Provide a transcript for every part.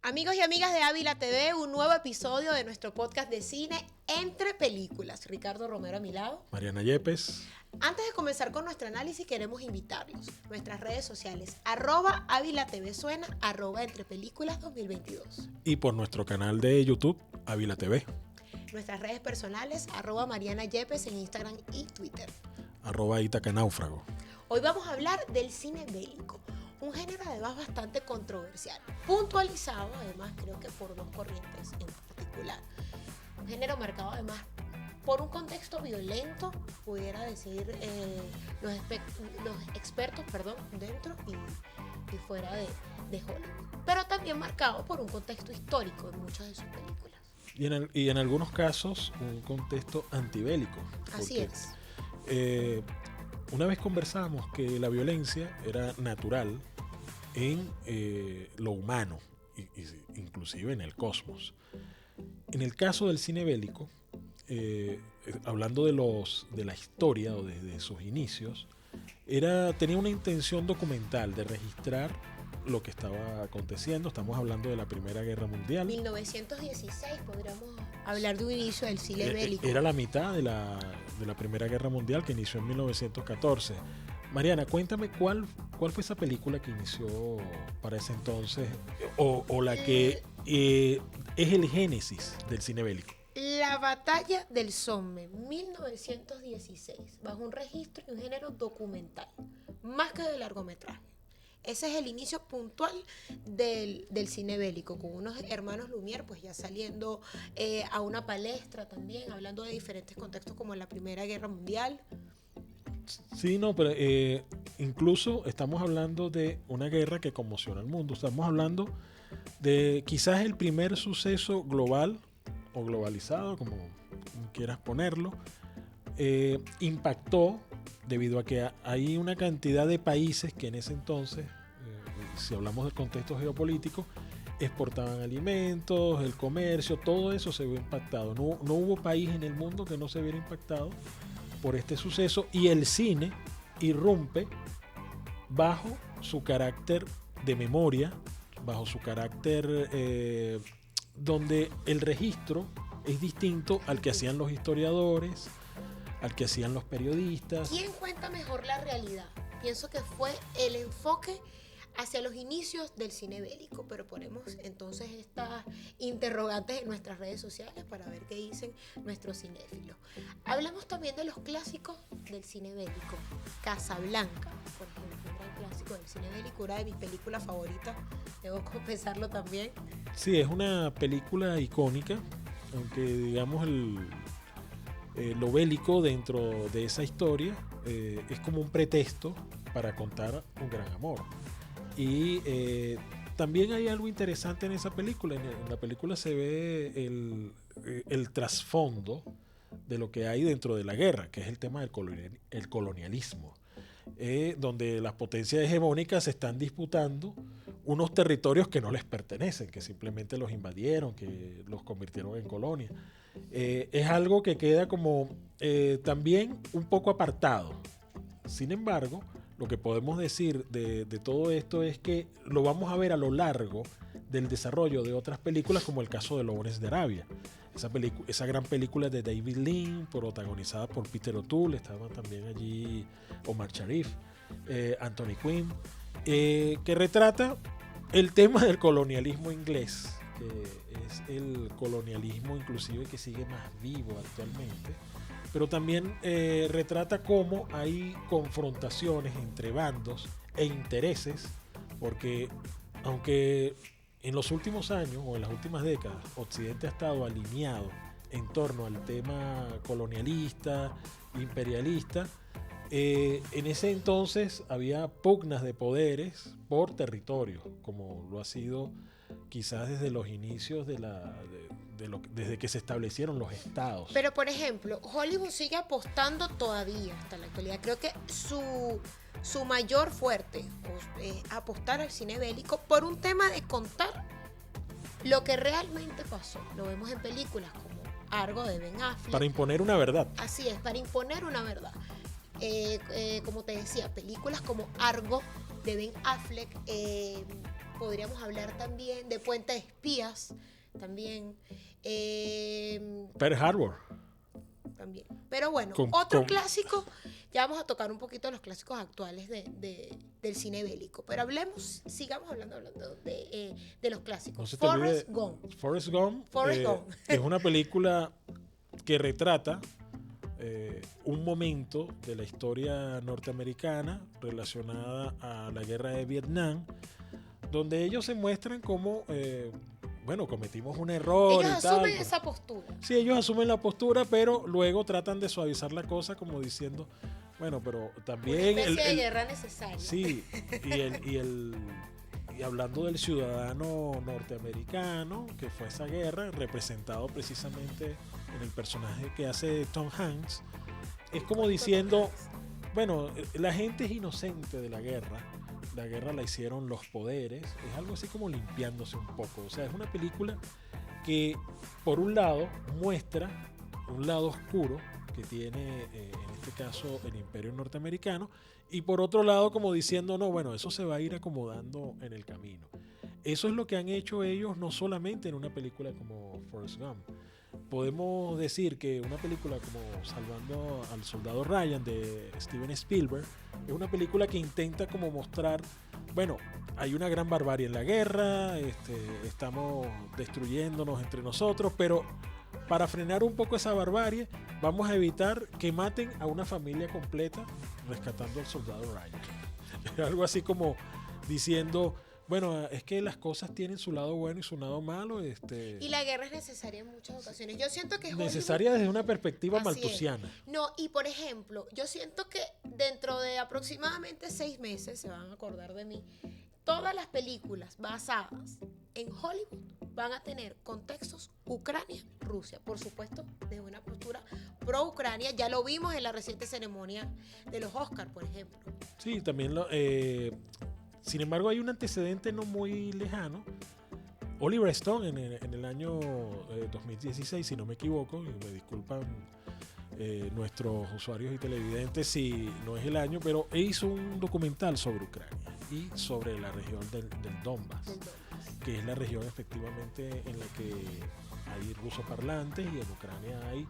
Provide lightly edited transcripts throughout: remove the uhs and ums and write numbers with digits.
Amigos y amigas de Ávila TV, un nuevo episodio de nuestro podcast de cine Entre Películas. Ricardo Romero a mi lado. Mariana Yepes. Antes de comenzar con nuestro análisis, queremos invitarlos. Nuestras redes sociales, @Ávila TV Suena, @Entre Películas 2022. Y por nuestro canal de YouTube, Ávila TV. Nuestras redes personales, @Mariana Yepes en Instagram y Twitter. @Itaca Náufrago. Hoy vamos a hablar del cine bélico. Un género además bastante controversial, puntualizado además creo que por dos corrientes en particular. Un género marcado además por un contexto violento, pudiera decir los expertos dentro y fuera de Hollywood. Pero también marcado por un contexto histórico en muchas de sus películas. Y en algunos casos un contexto antibélico. Así es. Una vez conversamos que la violencia era natural en lo humano, inclusive en el cosmos. En el caso del cine bélico, hablando de la historia o desde sus inicios, tenía una intención documental de registrar lo que estaba aconteciendo. Estamos hablando de la Primera Guerra Mundial. 1916 podríamos hablar de un inicio del cine bélico. Era la mitad de la Primera Guerra Mundial, que inició en 1914. Mariana, cuéntame cuál fue esa película que inició para ese entonces o la que es el génesis del cine bélico. La Batalla del Somme, 1916, bajo un registro y un género documental, más que de largometraje. Ese es el inicio puntual del cine bélico, con unos hermanos Lumière pues ya saliendo a una palestra también, hablando de diferentes contextos como la Primera Guerra Mundial. Sí, no, pero incluso estamos hablando de una guerra que conmociona al mundo. Estamos hablando de quizás el primer suceso global o globalizado, como quieras ponerlo, impactó debido a que hay una cantidad de países que en ese entonces, si hablamos del contexto geopolítico, exportaban alimentos, el comercio, todo eso se vio impactado. No hubo país en el mundo que no se viera impactado por este suceso, y el cine irrumpe bajo su carácter de memoria, bajo su carácter donde el registro es distinto al que hacían los historiadores, al que hacían los periodistas. ¿Quién cuenta mejor la realidad? Pienso que fue el enfoque hacia los inicios del cine bélico, pero ponemos entonces estas interrogantes en nuestras redes sociales para ver qué dicen nuestros cinéfilos. Hablamos también de los clásicos del cine bélico. Casablanca, por ejemplo, un gran clásico del cine bélico, una de mis películas favoritas, debo confesarlo también. Sí, es una película icónica, aunque digamos lo bélico dentro de esa historia es como un pretexto para contar un gran amor. Y también hay algo interesante en esa película. En la película se ve el trasfondo de lo que hay dentro de la guerra, que es el tema del colonialismo, donde las potencias hegemónicas se están disputando unos territorios que no les pertenecen, que simplemente los invadieron, que los convirtieron en colonia. Es algo que queda como también un poco apartado. Sin embargo, lo que podemos decir de todo esto es que lo vamos a ver a lo largo del desarrollo de otras películas, como el caso de Lawrence de Arabia. Esa gran película de David Lean, protagonizada por Peter O'Toole, estaba también allí Omar Sharif, Anthony Quinn, que retrata el tema del colonialismo inglés, que es el colonialismo inclusive que sigue más vivo actualmente. Pero también retrata cómo hay confrontaciones entre bandos e intereses, porque aunque en los últimos años o en las últimas décadas Occidente ha estado alineado en torno al tema colonialista, imperialista, en ese entonces había pugnas de poderes por territorio, como lo ha sido quizás desde los inicios desde que se establecieron los estados. Pero por ejemplo, Hollywood sigue apostando todavía hasta la actualidad. Creo que su mayor fuerte es apostar al cine bélico por un tema de contar lo que realmente pasó. Lo vemos en películas como Argo de Ben Affleck. Para imponer una verdad. Así es, para imponer una verdad. Como te decía, películas como Argo de Ben Affleck, podríamos hablar también de Puente de Espías, también. Pearl Harbor. También. Pero bueno, clásico, ya vamos a tocar un poquito los clásicos actuales del cine bélico, pero sigamos hablando de los clásicos. No se te olvide, Forrest Gump es una película que retrata un momento de la historia norteamericana relacionada a la guerra de Vietnam, donde ellos se muestran como cometimos un error. Ellos asumen esa postura. Sí, ellos asumen la postura, pero luego tratan de suavizar la cosa como diciendo, bueno, pero también una especie de guerra necesaria. Sí, y hablando del ciudadano norteamericano que fue a esa guerra, representado precisamente en el personaje que hace Tom Hanks, es como diciendo, bueno, la gente es inocente de la guerra la hicieron los poderes, es algo así como limpiándose un poco, o sea, es una película que por un lado muestra un lado oscuro que tiene en este caso el imperio norteamericano, y por otro lado como diciendo, no, bueno, eso se va a ir acomodando en el camino. Eso es lo que han hecho ellos no solamente en una película como Forrest Gump. Podemos decir que una película como Salvando al Soldado Ryan de Steven Spielberg es una película que intenta como mostrar, bueno, hay una gran barbarie en la guerra, estamos destruyéndonos entre nosotros, pero para frenar un poco esa barbarie vamos a evitar que maten a una familia completa rescatando al soldado Ryan. Algo así como diciendo, bueno, es que las cosas tienen su lado bueno y su lado malo. Y la guerra es necesaria en muchas ocasiones. Yo siento que necesaria desde una perspectiva malthusiana. No, y por ejemplo, yo siento que dentro de aproximadamente 6 meses, se van a acordar de mí, todas las películas basadas en Hollywood van a tener contextos Ucrania-Rusia. Por supuesto, desde una postura pro-Ucrania. Ya lo vimos en la reciente ceremonia de los Oscars, por ejemplo. Sí, también sin embargo, hay un antecedente no muy lejano. Oliver Stone en el año 2016, si no me equivoco, y me disculpan nuestros usuarios y televidentes si no es el año, pero hizo un documental sobre Ucrania y sobre la región del Donbass, que es la región efectivamente en la que hay rusoparlantes, y en Ucrania hay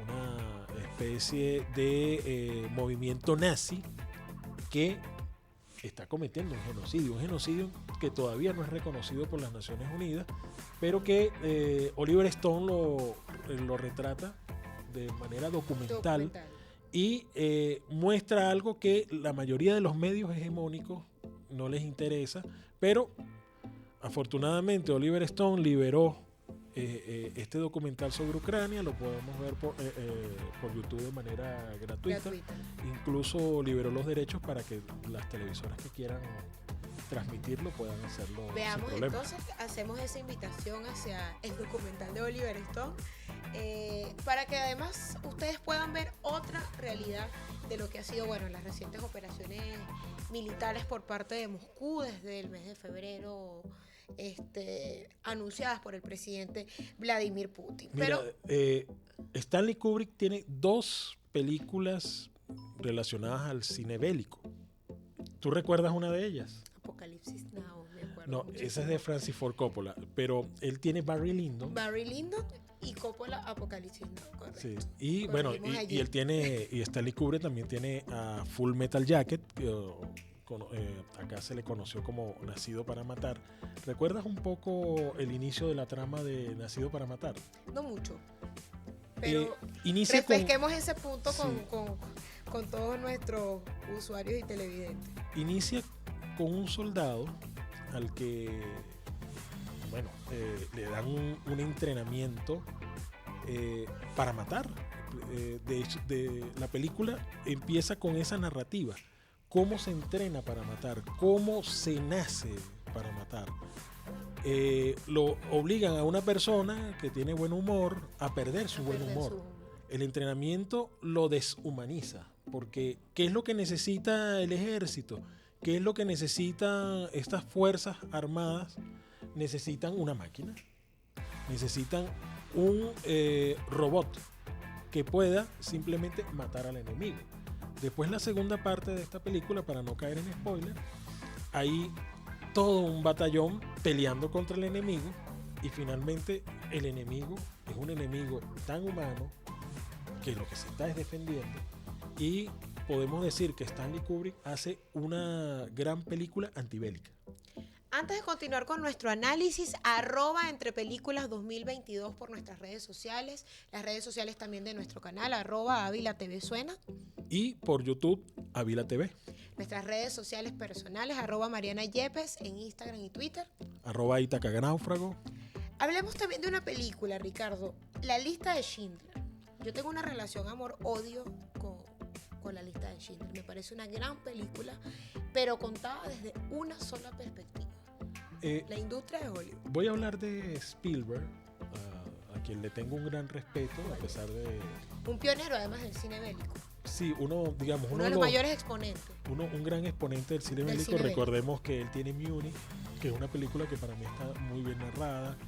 una especie de movimiento nazi que está cometiendo un genocidio que todavía no es reconocido por las Naciones Unidas, pero que Oliver Stone lo retrata de manera documental. Y muestra algo que la mayoría de los medios hegemónicos no les interesa, pero afortunadamente Oliver Stone liberó este documental sobre Ucrania, lo podemos ver por YouTube de manera gratuita. Incluso liberó los derechos para que las televisoras que quieran transmitirlo puedan hacerlo. Veamos entonces, hacemos esa invitación hacia el documental de Oliver Stone, para que además ustedes puedan ver otra realidad de lo que ha sido, bueno, las recientes operaciones militares por parte de Moscú desde el mes de febrero, anunciadas por el presidente Vladimir Putin. Mira, Stanley Kubrick tiene 2 películas relacionadas al cine bélico. ¿Tú recuerdas una de ellas? Apocalipsis Now, me acuerdo. No, muchísimo. Esa es de Francis Ford Coppola, pero él tiene Barry Lyndon Y Coppola, Apocalipsis Now, correcto. Sí. Y bueno, y él tiene, y Stanley Kubrick también tiene a Full Metal Jacket, acá se le conoció como Nacido para Matar. ¿Recuerdas un poco el inicio de la trama de Nacido para Matar? No mucho, pero refresquemos ese punto con todos nuestros usuarios y televidentes. Inicia con un soldado al que, bueno, le dan un entrenamiento para matar. De hecho, la película empieza con esa narrativa. Cómo se entrena para matar, cómo se nace para matar. Lo obligan a una persona que tiene buen humor a perder su buen humor. El entrenamiento lo deshumaniza, porque ¿qué es lo que necesita el ejército? ¿Qué es lo que necesitan estas fuerzas armadas? Necesitan una máquina, necesitan un robot que pueda simplemente matar al enemigo. Después, la segunda parte de esta película, para no caer en spoiler, hay todo un batallón peleando contra el enemigo y finalmente el enemigo es un enemigo tan humano que lo que se está es defendiendo y podemos decir que Stanley Kubrick hace una gran película antibélica. Antes de continuar con nuestro análisis, @entrepelículas 2022 por nuestras redes sociales, las redes sociales también de nuestro canal, @Ávila TV Suena. Y por YouTube, Ávila TV. Nuestras redes sociales personales, @Mariana Yepes en Instagram y Twitter. @Itaca-Náufrago. Hablemos también de una película, Ricardo, La Lista de Schindler. Yo tengo una relación amor-odio con La Lista de Schindler. Me parece una gran película, pero contada desde una sola perspectiva. La industria de Hollywood. Voy a hablar de Spielberg, a quien le tengo un gran respeto, a pesar de... Un pionero además del cine bélico. Sí, uno de los mayores exponentes. Un gran exponente del cine bélico. Recordemos que él tiene Munich, que es una película que para mí está muy bien narrada.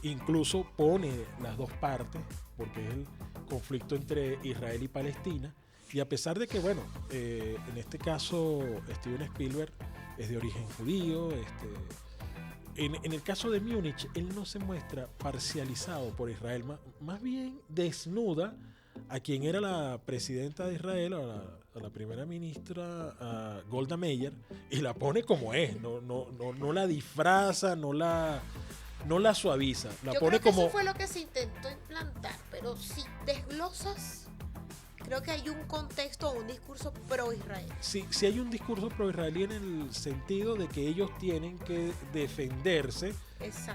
Incluso pone las dos partes, porque es el conflicto entre Israel y Palestina. Y a pesar de que, bueno, en este caso Steven Spielberg es de origen judío, en el caso de Múnich, él no se muestra parcializado por Israel, más bien desnuda a quien era la presidenta de Israel, a la primera ministra, a Golda Meir, y la pone como es, no la disfraza, no la suaviza, la Yo pone creo que como... eso fue lo que se intentó implantar, pero si desglosas, creo que hay un contexto o un discurso pro-Israel. Sí hay un discurso pro-israelí en el sentido de que ellos tienen que defenderse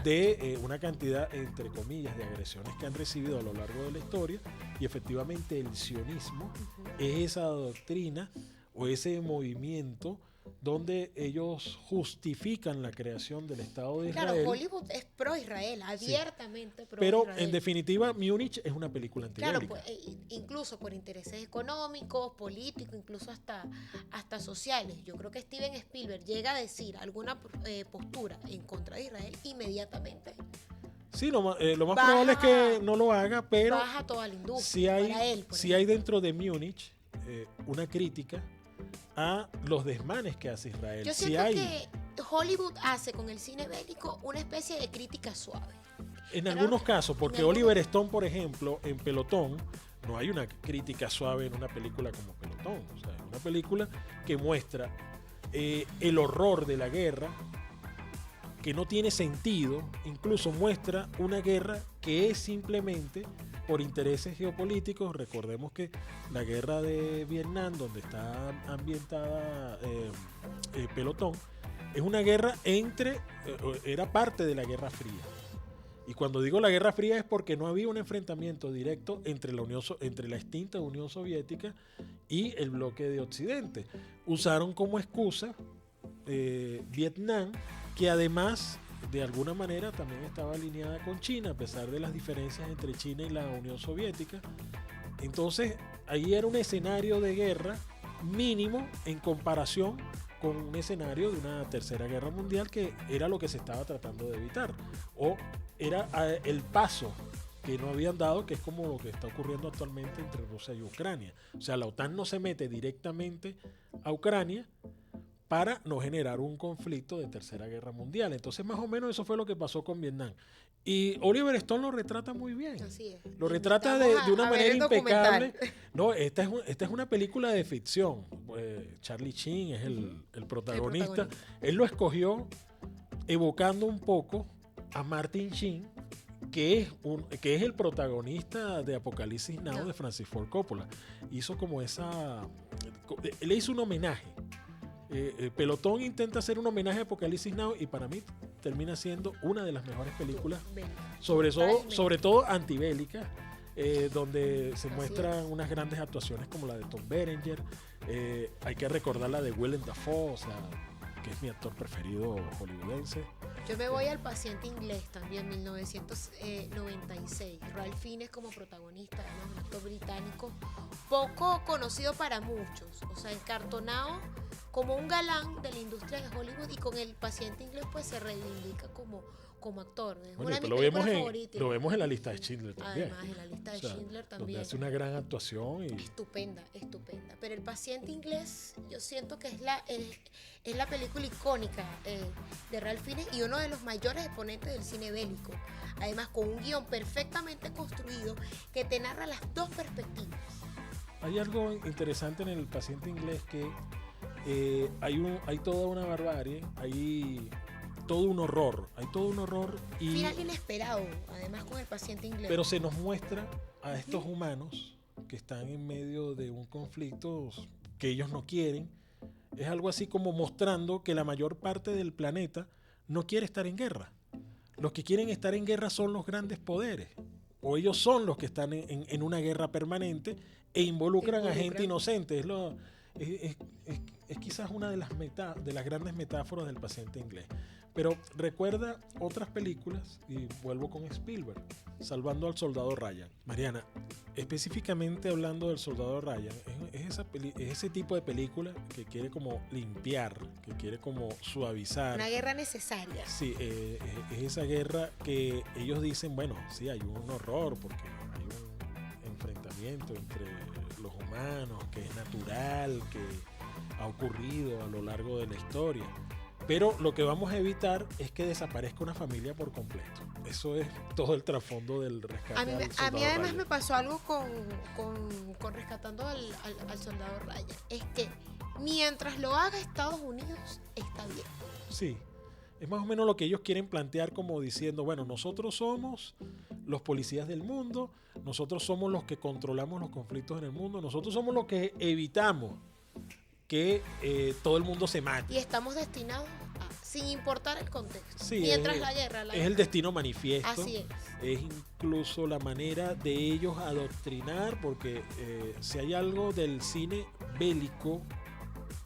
de una cantidad, entre comillas, de agresiones que han recibido a lo largo de la historia, y efectivamente el sionismo es esa doctrina o ese movimiento donde ellos justifican la creación del Estado de Israel. Claro, Hollywood es pro-Israel, abiertamente pro-Israel. Pero en definitiva, Múnich es una película antibélica. Claro, pues, incluso por intereses económicos, políticos, incluso hasta sociales. Yo creo que Steven Spielberg llega a decir alguna postura en contra de Israel inmediatamente. Sí, lo más probable es que no lo haga, pero baja toda la industria. Sí hay dentro de Múnich una crítica a los desmanes que hace Israel. Yo siento que Hollywood hace con el cine bélico una especie de crítica suave. En algunos casos, porque Oliver Stone, por ejemplo, en Pelotón, no hay una crítica suave en una película como Pelotón. O sea, es una película que muestra el horror de la guerra, que no tiene sentido, incluso muestra una guerra que es simplemente por intereses geopolíticos. Recordemos que la guerra de Vietnam, donde está ambientada Pelotón, es una guerra era parte de la Guerra Fría. Y cuando digo la Guerra Fría es porque no había un enfrentamiento directo entre la extinta Unión Soviética y el bloque de Occidente. Usaron como excusa Vietnam, que además de alguna manera también estaba alineada con China, a pesar de las diferencias entre China y la Unión Soviética. Entonces, ahí era un escenario de guerra mínimo en comparación con un escenario de una tercera guerra mundial, que era lo que se estaba tratando de evitar, o era el paso que no habían dado, que es como lo que está ocurriendo actualmente entre Rusia y Ucrania. O sea, la OTAN no se mete directamente a Ucrania para no generar un conflicto de tercera guerra mundial. Entonces, más o menos eso fue lo que pasó con Vietnam. Y Oliver Stone lo retrata muy bien. Así es. Lo retrata de una manera impecable. No, esta es una película de ficción. Charlie Sheen es el protagonista. Él lo escogió evocando un poco a Martin Sheen, que es el protagonista de Apocalipsis Now de Francis Ford Coppola. Hizo como le hizo un homenaje. Pelotón intenta hacer un homenaje a Apocalipsis Now, y para mí termina siendo una de las mejores películas, sobre todo antibélicas, donde se muestran unas grandes actuaciones como la de Tom Berenger. Hay que recordar la de Willem Dafoe, o sea, que es mi actor preferido hollywoodense. Yo me voy al Paciente Inglés también, 1996. Ralph Fiennes como protagonista, además un actor británico poco conocido para muchos, o sea, encartonado como un galán de la industria de Hollywood, y con El Paciente Inglés pues se reivindica como como actor. Es Bueno, una de mis lo películas vemos favoritas. lo vemos en la lista de Schindler también. Además, en la lista de O sea, Schindler donde también. hace una gran actuación y Estupenda, estupenda. Pero El paciente inglés, yo siento que es la película icónica de Ralph Fiennes y uno de los mayores exponentes del cine bélico. Además, con un guión perfectamente construido que te narra las dos perspectivas. hay algo interesante en El paciente inglés que hay toda una barbarie, hay todo un horror y Final inesperado, además con El paciente inglés. pero se nos muestra a estos humanos que están en medio de un conflicto que ellos no quieren. Es algo así como mostrando que la mayor parte del planeta no quiere estar en guerra. Los que quieren estar en guerra son los grandes poderes, o ellos son los que están en una guerra permanente e involucran a gente inocente. Es quizás una de las grandes metáforas del paciente inglés. Pero recuerda otras películas, y vuelvo con Spielberg, Salvando al soldado Ryan. Mariana, específicamente hablando del soldado Ryan, es ese tipo de película que quiere como limpiar, que quiere como suavizar. Una guerra necesaria. Sí, es esa guerra que ellos dicen, bueno, sí, hay un horror porque hay un enfrentamiento entre los humanos, que es natural, que ha ocurrido a lo largo de la historia. Pero lo que vamos a evitar es que desaparezca una familia por completo. Eso es todo el trasfondo del rescate. A mí además me pasó algo con rescatando al soldado Ryan. Es que mientras lo haga Estados Unidos, está bien. Sí, es más o menos lo que ellos quieren plantear como diciendo, bueno, nosotros somos los policías del mundo, nosotros somos los que controlamos los conflictos en el mundo, nosotros somos los que evitamos que todo el mundo se mate. Y estamos destinados sin importar el contexto. Sí, mientras la guerra. Es el destino manifiesto. Así es. Es incluso la manera de ellos adoctrinar, porque si hay algo del cine bélico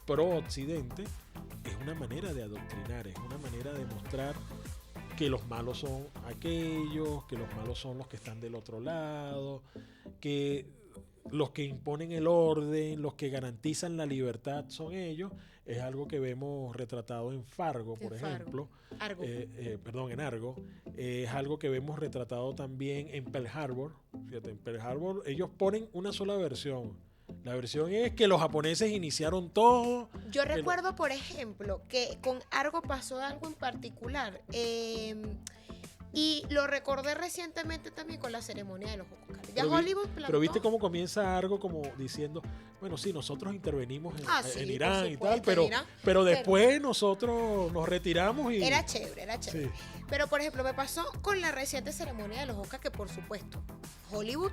pro occidente, es una manera de adoctrinar, es una manera de mostrar que los malos son aquellos, que los malos son los que están del otro lado, que los que imponen el orden, los que garantizan la libertad son ellos. Es algo que vemos retratado en Fargo, por ejemplo. Argo. En Argo. Es algo que vemos retratado también en Pearl Harbor. Fíjate, en Pearl Harbor ellos ponen una sola versión. La versión es que los japoneses iniciaron todo. Yo recuerdo, por ejemplo, que con Argo pasó algo en particular. Y lo recordé recientemente también con la ceremonia de los Oscars. Ya Hollywood plantó... Pero viste cómo comienza algo como diciendo, bueno, sí, nosotros intervenimos en Irán y tal, pero después nosotros nos retiramos y... Era chévere. Sí. Pero, por ejemplo, me pasó con la reciente ceremonia de los Oscars, que por supuesto, Hollywood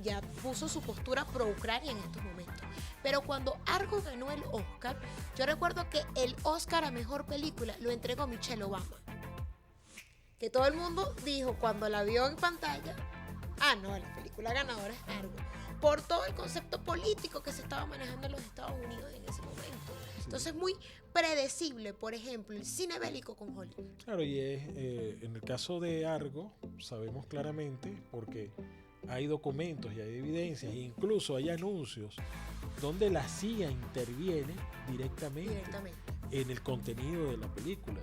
ya puso su postura pro-Ucrania en estos momentos. Pero cuando Argo ganó el Oscar, yo recuerdo que el Oscar a Mejor Película lo entregó Michelle Obama. Que todo el mundo dijo cuando la vio en pantalla, no, la película ganadora es Argo, por todo el concepto político que se estaba manejando en los Estados Unidos en ese momento. Sí. Entonces, muy predecible, por ejemplo, el cine bélico con Hollywood. Claro, y en el caso de Argo, sabemos claramente, porque hay documentos y hay evidencias, e incluso hay anuncios donde la CIA interviene directamente en el contenido de la película.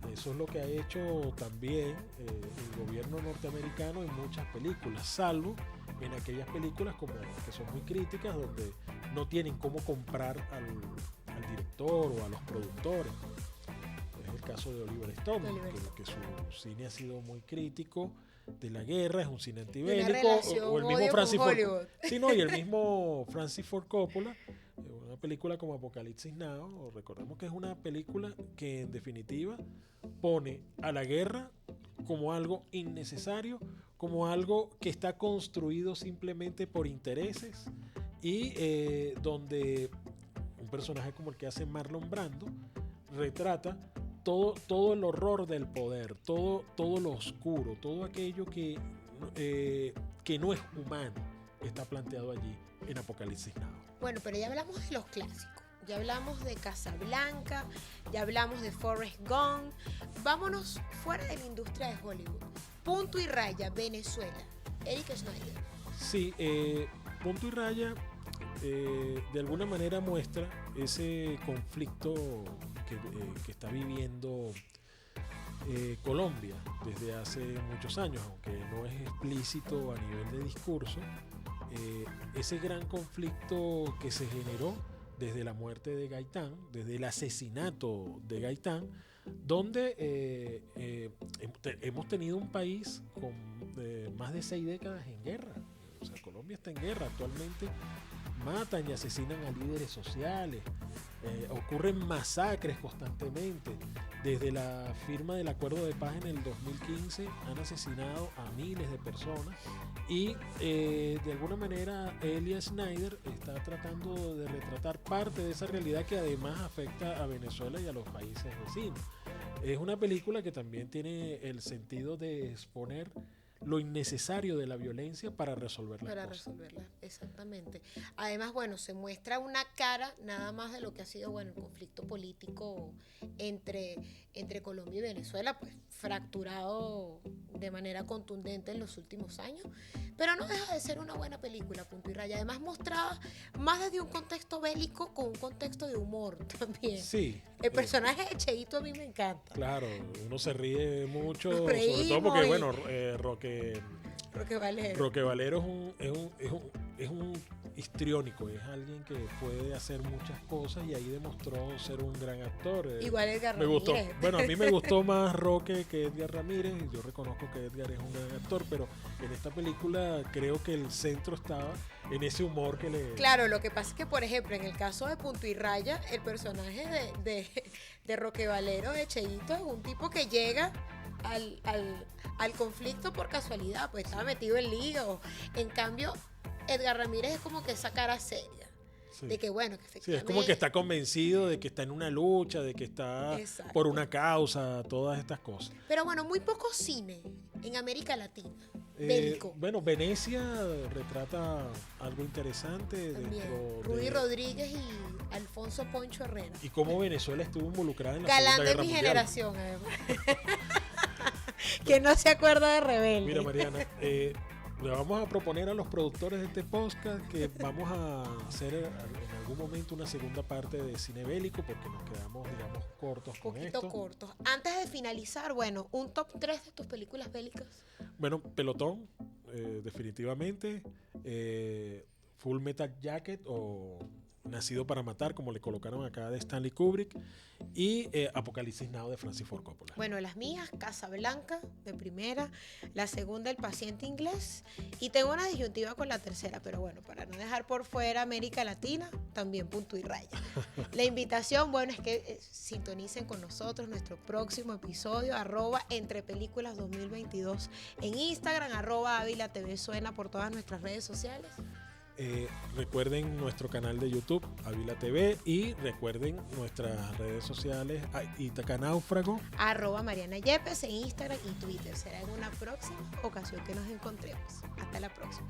Y eso es lo que ha hecho también el gobierno norteamericano en muchas películas, salvo en aquellas películas como que son muy críticas, donde no tienen cómo comprar al director o a los productores. Es el caso de Oliver Stone, que su cine ha sido muy crítico de la guerra, es un cine antibélico, o el mismo Francis Ford, y el mismo Francis Ford Coppola, una película como Apocalipsis Now. Recordemos que es una película que en definitiva pone a la guerra como algo innecesario, como algo que está construido simplemente por intereses, y donde un personaje como el que hace Marlon Brando retrata todo el horror del poder, todo lo oscuro, todo aquello que no es humano, está planteado allí en Apocalipsis Now. Bueno, pero ya hablamos de los clásicos, ya hablamos de Casablanca, ya hablamos de Forrest Gump. Vámonos fuera de la industria de Hollywood. Punto y Raya, Venezuela, Eric Schneider. Sí, Punto y Raya de alguna manera muestra ese conflicto que está viviendo Colombia desde hace muchos años, aunque no es explícito a nivel de discurso, ese gran conflicto que se generó desde la muerte de Gaitán, desde el asesinato de Gaitán, donde hemos tenido un país con más de 6 décadas en guerra. O sea, Colombia está en guerra actualmente. Matan y asesinan a líderes sociales, ocurren masacres constantemente. Desde la firma del acuerdo de paz en el 2015 han asesinado a miles de personas y de alguna manera Elia Schneider está tratando de retratar parte de esa realidad que además afecta a Venezuela y a los países vecinos. Es una película que también tiene el sentido de exponer lo innecesario de la violencia para resolver las cosas. Para resolverla, exactamente. Además, bueno, se muestra una cara nada más de lo que ha sido, bueno, el conflicto político entre Colombia y Venezuela, pues fracturado de manera contundente en los últimos años, pero no deja de ser una buena película, punto y raya. Además mostrada más desde un contexto bélico con un contexto de humor también. Sí. El personaje de Cheito a mí me encanta. Claro, uno se ríe mucho, sobre todo porque, bueno, Roque Valero es un histriónico, es alguien que puede hacer muchas cosas y ahí demostró ser un gran actor. Igual Edgar Ramírez. Gustó, bueno, a mí me gustó más Roque que Edgar Ramírez, y yo reconozco que Edgar es un gran actor, pero en esta película creo que el centro estaba en ese humor que le... Claro, lo que pasa es que, por ejemplo, en el caso de Punto y Raya, el personaje de Roque Valero, de Cheito, es un tipo que llega al conflicto por casualidad, pues estaba metido en lío. En cambio, Edgar Ramírez es como que esa cara seria. Sí. De que bueno, que efectivamente... Sí, es como que está convencido de que está en una lucha, de que está por una causa, todas estas cosas. Pero bueno, muy poco cine en América Latina. Bueno, Venecia retrata algo interesante. Rudy Rodríguez y Alfonso Poncho Herrera. Y cómo Venezuela estuvo involucrada en la Galán Segunda Guerra de mi Mundial. Generación, además. Que no se acuerda de Rebelde. Mira, Mariana, le vamos a proponer a los productores de este podcast que vamos a hacer en algún momento una segunda parte de cine bélico porque nos quedamos, digamos, cortos con esto. Un poquito cortos. Antes de finalizar, bueno, un top 3 de tus películas bélicas. Bueno, Pelotón, definitivamente. Full Metal Jacket o Nacido para Matar, como le colocaron acá, de Stanley Kubrick, y Apocalipsis Now de Francis Ford Coppola. Bueno, las mías, Casablanca de primera, la segunda, El paciente inglés, y tengo una disyuntiva con la tercera, pero bueno, para no dejar por fuera América Latina, también Punto y Raya. La invitación, bueno, es que sintonicen con nosotros nuestro próximo episodio, @entrepelículas 2022 en Instagram, @Ávila TV Suena por todas nuestras redes sociales. Recuerden nuestro canal de YouTube, Ávila TV, y recuerden nuestras redes sociales, Ítaca Náufrago, @Mariana Yepes en Instagram y Twitter. Será en una próxima ocasión que nos encontremos. Hasta la próxima.